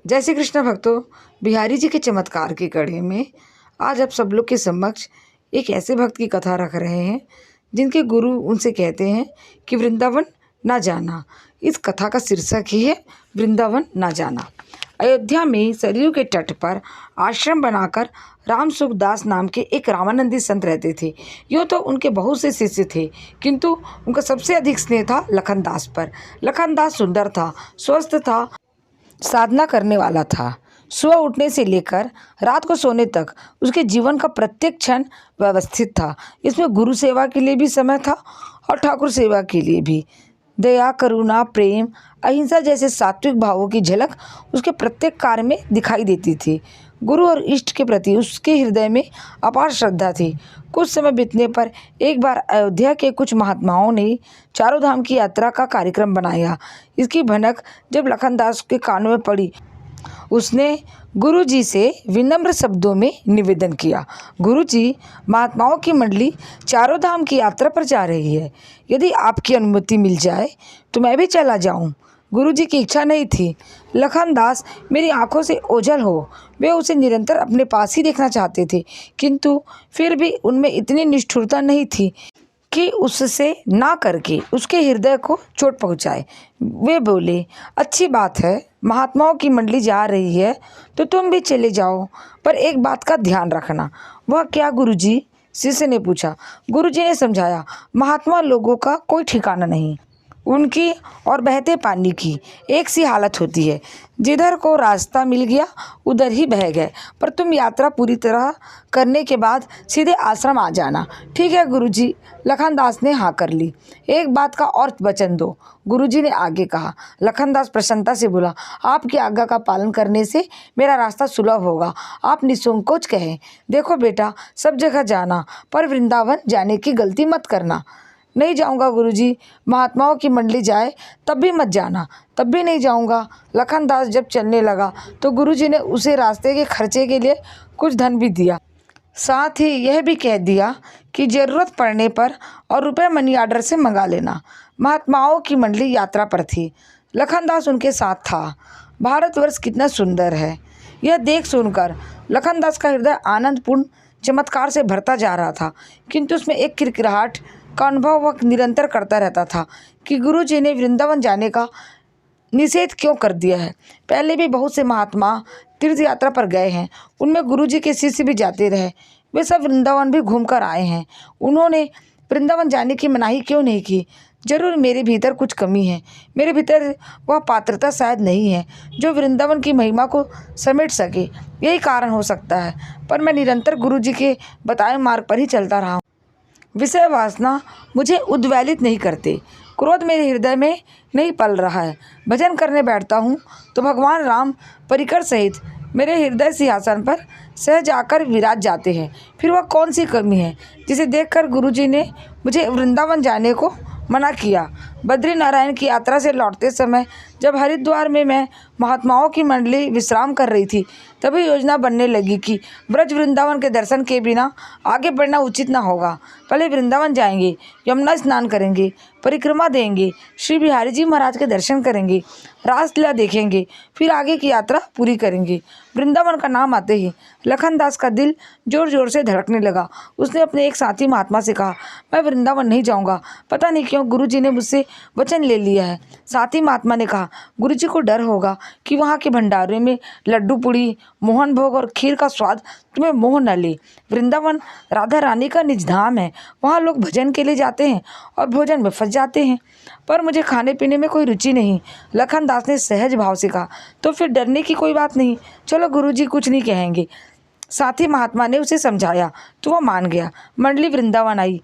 जय श्री कृष्ण भक्तों। बिहारी जी के चमत्कार की कड़ी में आज आप सब लोग के समक्ष एक ऐसे भक्त की कथा रख रहे हैं जिनके गुरु उनसे कहते हैं कि वृंदावन ना जाना। इस कथा का शीर्षक ही है वृंदावन ना जाना। अयोध्या में सरयू के तट पर आश्रम बनाकर राम सुखदास नाम के एक रामानंदी संत रहते थे। यूँ तो उनके बहुत से शिष्य थे, किंतु उनका सबसे अधिक स्नेह था लखनदास पर। लखनदास सुंदर था, स्वस्थ था, साधना करने वाला था। सुबह उठने से लेकर रात को सोने तक उसके जीवन का प्रत्येक क्षण व्यवस्थित था। इसमें गुरु सेवा के लिए भी समय था और ठाकुर सेवा के लिए भी। दया, करुणा, प्रेम, अहिंसा जैसे सात्विक भावों की झलक उसके प्रत्येक कार्य में दिखाई देती थी। गुरु और इष्ट के प्रति उसके हृदय में अपार श्रद्धा थी। कुछ समय बीतने पर एक बार अयोध्या के कुछ महात्माओं ने चारों धाम की यात्रा का कार्यक्रम बनाया। इसकी भनक जब लखनदास के कानों में पड़ी, उसने गुरुजी से विनम्र शब्दों में निवेदन किया, गुरुजी, महात्माओं की मंडली चारों धाम की यात्रा पर जा रही है। यदि आपकी अनुमति मिल जाए तो मैं भी चला जाऊं। गुरुजी की इच्छा नहीं थी लखनदास मेरी आंखों से ओझल हो। वे उसे निरंतर अपने पास ही देखना चाहते थे, किंतु फिर भी उनमें इतनी निष्ठुरता नहीं थी कि उससे ना करके उसके हृदय को चोट पहुंचाए। वे बोले, अच्छी बात है, महात्माओं की मंडली जा रही है तो तुम भी चले जाओ, पर एक बात का ध्यान रखना। वह क्या गुरुजी? शिष्य ने पूछा। गुरुजी ने समझाया, महात्मा लोगों का कोई ठिकाना नहीं, उनकी और बहते पानी की एक सी हालत होती है। जिधर को रास्ता मिल गया उधर ही बह गए, पर तुम यात्रा पूरी तरह करने के बाद सीधे आश्रम आ जाना। ठीक है गुरुजी। लखनदास ने हाँ कर ली। एक बात का और वचन दो, गुरुजी ने आगे कहा। लखनदास प्रसन्नता से बोला, आपकी आज्ञा का पालन करने से मेरा रास्ता सुलभ होगा। आप निसंकोच कहें। देखो बेटा, सब जगह जाना, पर वृंदावन जाने की गलती मत करना। नहीं जाऊंगा गुरुजी। महात्माओं की मंडली जाए तब भी मत जाना। तब भी नहीं जाऊंगा। लखनदास जब चलने लगा तो गुरुजी ने उसे रास्ते के खर्चे के लिए कुछ धन भी दिया। साथ ही यह भी कह दिया कि ज़रूरत पड़ने पर और रुपए मनी आर्डर से मंगा लेना। महात्माओं की मंडली यात्रा पर थी। लखनदास उनके साथ था। भारतवर्ष कितना सुंदर है, यह देख सुनकर लखनदास का हृदय आनंदपूर्ण चमत्कार से भरता जा रहा था, किंतु उसमें एक किरकिराहट का अनुभव वह निरंतर करता रहता था कि गुरुजी ने वृंदावन जाने का निषेध क्यों कर दिया है। पहले भी बहुत से महात्मा तीर्थ यात्रा पर गए हैं, उनमें गुरुजी के शिष्य भी जाते रहे। वे सब वृंदावन भी घूमकर आए हैं। उन्होंने वृंदावन जाने की मनाही क्यों नहीं की? जरूर मेरे भीतर कुछ कमी है। मेरे भीतर वह पात्रता शायद नहीं है जो वृंदावन की महिमा को समेट सके। यही कारण हो सकता है, पर मैं निरंतर गुरुजी के बताए मार्ग पर ही चलता रहा हूँ। विषय वासना मुझे उद्वेलित नहीं करते, क्रोध मेरे हृदय में नहीं पल रहा है। भजन करने बैठता हूँ तो भगवान राम परिकर सहित मेरे हृदय सिंहासन पर सहज आकर विराज जाते हैं। फिर वह कौन सी कमी है जिसे देखकर गुरुजी ने मुझे वृंदावन जाने को मना किया? बद्री नारायण की यात्रा से लौटते समय जब हरिद्वार में मैं महात्माओं की मंडली विश्राम कर रही थी, तभी योजना बनने लगी कि ब्रज वृंदावन के दर्शन के बिना आगे बढ़ना उचित ना होगा। पहले वृंदावन जाएंगे, यमुना स्नान करेंगे, परिक्रमा देंगे, श्री बिहारी जी महाराज के दर्शन करेंगे, रासलीला देखेंगे, फिर आगे की यात्रा पूरी करेंगे। वृंदावन का नाम आते ही लखनदास का दिल जोर जोर से धड़कने लगा। उसने अपने एक साथी महात्मा से कहा, मैं वृंदावन नहीं जाऊंगा। पता नहीं क्यों गुरुजी ने मुझसे वचन ले लिया है। साथी महात्मा ने कहा, गुरुजी को डर होगा कि वहाँ के भंडारे में लड्डू पुड़ी, मोहन भोग और खीर का स्वाद तुम्हें मोह न ले। वृंदावन राधा रानी का निज धाम है, वहाँ लोग भजन के लिए जाते हैं और भोजन में फंस जाते हैं, पर मुझे खाने पीने में कोई रुचि नहीं। लखनदास ने सहज भाव से कहा, तो फिर डरने की कोई बात नहीं, चलो गुरुजी कुछ नहीं कहेंगे। साथी महात्मा ने उसे समझाया तो वह मान गया। मंडली वृंदावन आई।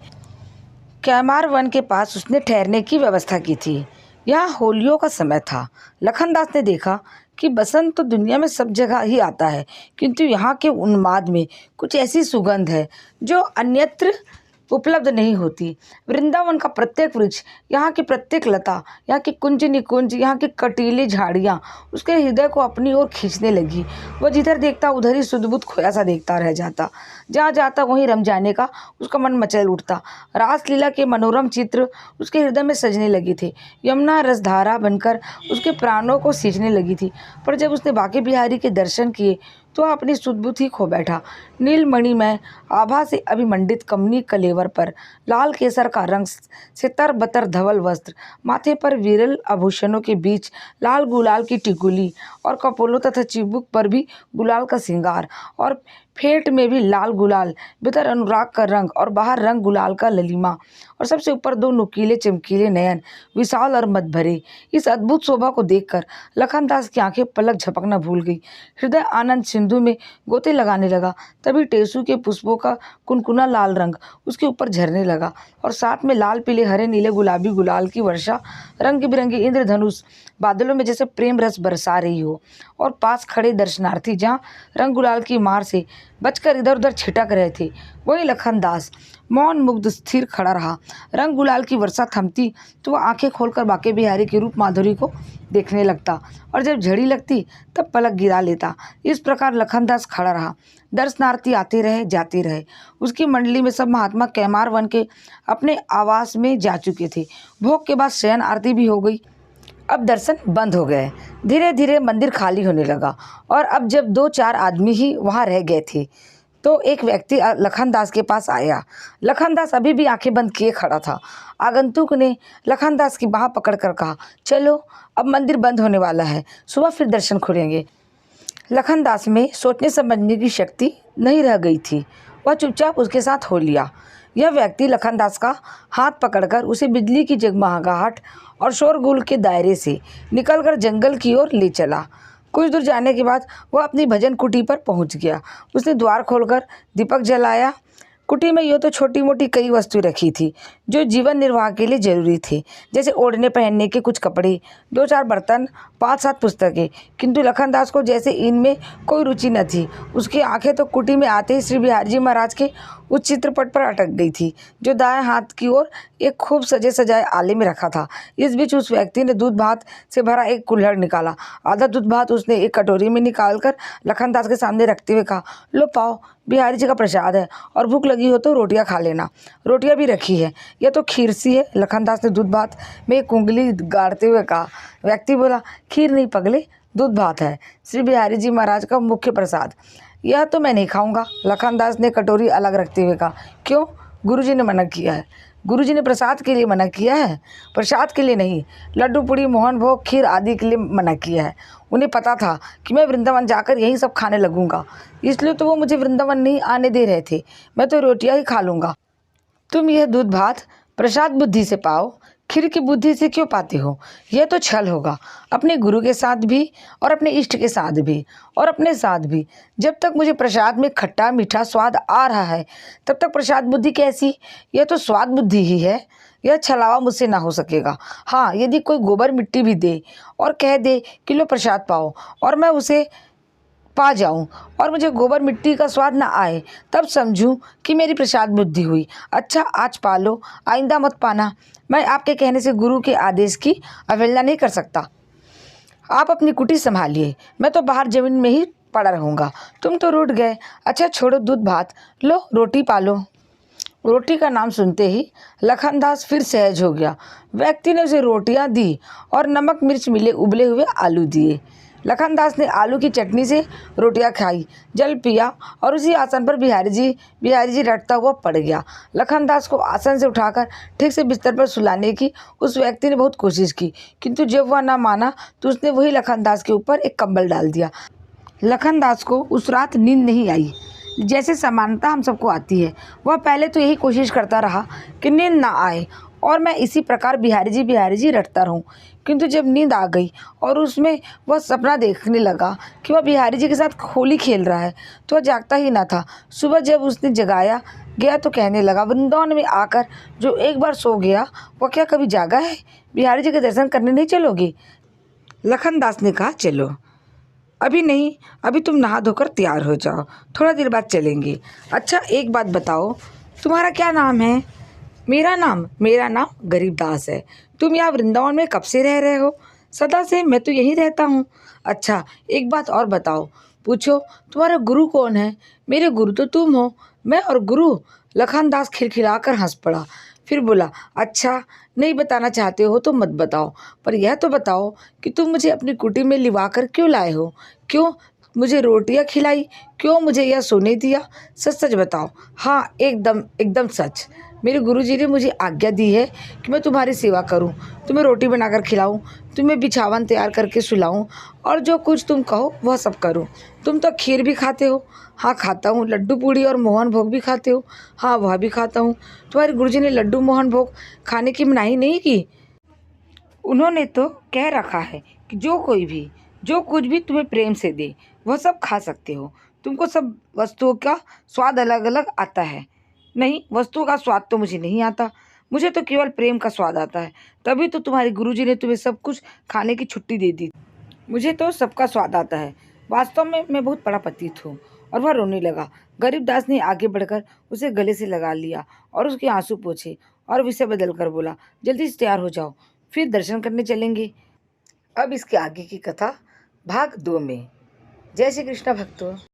कैमार वन के पास उसने ठहरने की व्यवस्था की थी। यहाँ होलियों का समय था। लखनदास ने देखा कि बसंत तो दुनिया में सब जगह ही आता है, किंतु यहाँ के उन्माद में कुछ ऐसी सुगंध है जो अन्यत्र उपलब्ध नहीं होती। वृंदावन का प्रत्येक वृक्ष, यहाँ की प्रत्येक लता, यहाँ की कुंज निकुंज, यहाँ की कटीली झाड़ियाँ उसके हृदय को अपनी ओर खींचने लगी। वह जिधर देखता उधर ही सुध-बुध खोया सा देखता रह जाता। जहाँ जाता वहीं रम जाने का उसका मन मचल उठता। रासलीला के मनोरम चित्र उसके हृदय में सजने लगे थे। यमुना रसधारा बनकर उसके प्राणों को सींचने लगी थी। पर जब उसने बांके बिहारी के दर्शन किए तो वह अपनी सुध-बुध ही खो बैठा। नीलमणिमय आभा से अभिमंडित कमनी कलेवर पर लाल केसर का रंग से तर-बतर धवल वस्त्र, माथे पर विरल आभूषणों के बीच लाल गुलाल की टिकुली और कपोलों तथा चिबुक पर भी गुलाल का श्रृंगार, और फेंट में भी लाल गुलाल, भीतर अनुराग का रंग और बाहर रंग गुलाल का ललिमा, और सबसे ऊपर दो नुकीले चमकीले नयन, विशाल और मद भरे। इस अद्भुत शोभा को देखकर लखनदास की आंखें पलक झपकना भूल गई। हृदय आनंद सिंधु में गोते लगाने लगा। तभी टेसू के पुष्पों का कुनकुना लाल रंग उसके ऊपर झरने लगा, और साथ में लाल पीले हरे नीले गुलाबी गुलाल की वर्षा रंग बिरंगे इंद्रधनुष बादलों में जैसे प्रेम रस बरसा रही हो। और पास खड़े दर्शनार्थी जहाँ रंग गुलाल की मार से बचकर इधर उधर छिटक रहे थे, वहीं लखनदास मौन मुग्ध स्थिर खड़ा रहा। रंग गुलाल की वर्षा थमती तो वह आंखें खोलकर बांके बिहारी के रूप माधुरी को देखने लगता, और जब झड़ी लगती तब पलक गिरा लेता। इस प्रकार लखनदास खड़ा रहा। दर्शनार्थी आते रहे जाते रहे। उसकी मंडली में सब महात्मा कैमार वन के अपने आवास में जा चुके थे। भोग के बाद शयन आरती भी हो गई। अब दर्शन बंद हो गए। धीरे धीरे मंदिर खाली होने लगा, और अब जब 2-4 आदमी ही वहाँ रह गए थे तो एक व्यक्ति लखनदास के पास आया। लखनदास अभी भी आंखें बंद किए खड़ा था। आगंतुक ने लखनदास की बाह पकड़कर कहा, चलो अब मंदिर बंद होने वाला है, सुबह फिर दर्शन खुलेंगे। लखनदास में सोचने समझने की शक्ति नहीं रह गई थी। वह चुपचाप उसके साथ हो लिया। यह व्यक्ति लखनदास का हाथ पकड़कर उसे बिजली की जगमगाहट और शोरगुल के दायरे से निकलकर जंगल की ओर ले चला। कुछ दूर जाने के बाद वह अपनी भजन कुटी पर पहुंच गया। उसने द्वार खोलकर दीपक जलाया। कुटी में यूँ तो छोटी मोटी कई वस्तुएं रखी थी जो जीवन निर्वाह के लिए जरूरी थे, जैसे ओढ़ने पहनने के कुछ कपड़े, 2-4 बर्तन, 5-7 पुस्तकें। किंतु लखनदास को जैसे इनमें कोई रुचि न थी। उसकी आंखें तो कुटी में आते ही श्री बिहारी जी महाराज के उस चित्रपट पर अटक गई थी जो दाएं हाथ की ओर एक खूब सजे सजाए आले में रखा था। इस बीच उस व्यक्ति ने दूध भात से भरा एक कुल्हड़ निकाला। आधा दूध भात उसने एक कटोरी में निकालकर लखनदास के सामने रखते हुए कहा, लो पाओ, बिहारी जी का प्रसाद है, और भूख लगी हो तो रोटियां खा लेना। रोटियां भी रखी है, यह तो खीर सी है। लखनदास ने दूध भात में एक उंगली गाड़ते हुए कहा। व्यक्ति बोला, खीर नहीं पगले, दूध भात है, श्री बिहारी जी महाराज का मुख्य प्रसाद। यह तो मैं नहीं खाऊंगा। लखनदास ने कटोरी अलग रखते हुए कहा, क्यों? गुरुजी ने मना किया है। गुरुजी ने प्रसाद के लिए मना किया है? प्रसाद के लिए नहीं, लड्डू पूड़ी मोहन भोग खीर आदि के लिए मना किया है। उन्हें पता था कि मैं वृंदावन जाकर यही सब खाने लगूंगा, इसलिए तो वो मुझे वृंदावन नहीं आने दे रहे थे। मैं तो रोटियां ही खा लूँगा। तुम यह दूध भात प्रसाद बुद्धि से पाओ, खीर की बुद्धि से क्यों पाते हो? यह तो छल होगा, अपने गुरु के साथ भी और अपने इष्ट के साथ भी और अपने साथ भी। जब तक मुझे प्रसाद में खट्टा मीठा स्वाद आ रहा है तब तक प्रसाद बुद्धि कैसी? यह तो स्वाद बुद्धि ही है। यह छलावा मुझसे ना हो सकेगा। हाँ, यदि कोई गोबर मिट्टी भी दे और कह दे कि लो प्रसाद पाओ, और मैं उसे पा जाऊं और मुझे गोबर मिट्टी का स्वाद ना आए, तब समझूं कि मेरी प्रसाद बुद्धि हुई। अच्छा, आज पा लो, आइंदा मत पाना। मैं आपके कहने से गुरु के आदेश की अवहेलना नहीं कर सकता। आप अपनी कुटी संभालिए, मैं तो बाहर जमीन में ही पड़ा रहूँगा। तुम तो रूठ गए। अच्छा छोड़ो दूध भात, लो रोटी पालो। रोटी का नाम सुनते ही लखनदास फिर सहज हो गया। व्यक्ति ने उसे रोटियां दी और नमक मिर्च मिले उबले हुए आलू दिए। लखनदास ने आलू की चटनी से रोटियां खाई, जल पिया, और उसी आसन पर बिहारी जी रटता हुआ पड़ गया। लखनदास को आसन से उठाकर ठीक से बिस्तर पर सुलाने की उस व्यक्ति ने बहुत कोशिश की, किंतु जब वह न माना तो उसने वही लखनदास के ऊपर एक कंबल डाल दिया। लखनदास को उस रात नींद नहीं आई, जैसे समानता हम सबको आती है। वह पहले तो यही कोशिश करता रहा कि नींद ना आए और मैं इसी प्रकार बिहारी जी रटता रहूं, किंतु जब नींद आ गई और उसमें वह सपना देखने लगा कि वह बिहारी जी के साथ होली खेल रहा है, तो वह जागता ही ना था। सुबह जब उसने जगाया गया तो कहने लगा, वृंदावन में आकर जो एक बार सो गया वह क्या कभी जागा है? बिहारी जी के दर्शन करने नहीं चलोगे? लखनदास ने कहा, चलो। अभी नहीं, अभी तुम नहा धोकर तैयार हो जाओ, थोड़ा देर बाद चलेंगे। अच्छा एक बात बताओ, तुम्हारा क्या नाम है? मेरा नाम गरीबदास है। तुम यहाँ वृंदावन में कब से रह रहे हो? सदा से, मैं तो यहीं रहता हूँ। अच्छा, एक बात और बताओ। पूछो, तुम्हारा गुरु कौन है? मेरे गुरु तो तुम हो। मैं और गुरु? लखनदास खिलखिलाकर हंस पड़ा। फिर बोला, अच्छा, नहीं बताना चाहते हो तो मत बताओ, पर यह तो बताओ कि तुम मुझे अपनी कुटी में लिवा कर क्यों लाए हो? क्यों मुझे रोटियां खिलाई? क्यों मुझे यह सोने दिया? सच सच बताओ। हाँ, एकदम एकदम सच। मेरे गुरुजी ने मुझे आज्ञा दी है कि मैं तुम्हारी सेवा करूं, तुम्हें रोटी बनाकर खिलाऊं, तुम्हें बिछावन तैयार करके सुलाऊं, और जो कुछ तुम कहो वह सब करूं। तुम तो खीर भी खाते हो? हाँ, खाता हूँ। लड्डू पूड़ी और मोहन भोग भी खाते हो? हाँ, वह भी खाता हूँ। तुम्हारे गुरुजी ने लड्डू मोहन भोग खाने की मनाही नहीं की? उन्होंने तो कह रखा है कि जो कुछ भी तुम्हें प्रेम से दे वह सब खा सकते हो। तुमको सब वस्तुओं का स्वाद अलग अलग आता है। नहीं, वस्तुओं का स्वाद तो मुझे नहीं आता, मुझे तो केवल प्रेम का स्वाद आता है। तभी तो तुम्हारे गुरुजी ने तुम्हें सब कुछ खाने की छुट्टी दे दी। मुझे तो सबका स्वाद आता है। वास्तव में मैं बहुत बड़ा पतित हूँ। और वह रोने लगा। गरीबदास ने आगे बढ़कर उसे गले से लगा लिया और उसके आंसू पोंछे और विषय बदल कर बोला, जल्दी से तैयार हो जाओ, फिर दर्शन करने चलेंगे। अब इसके आगे की कथा भाग 2 में। जय श्री कृष्ण भक्तों।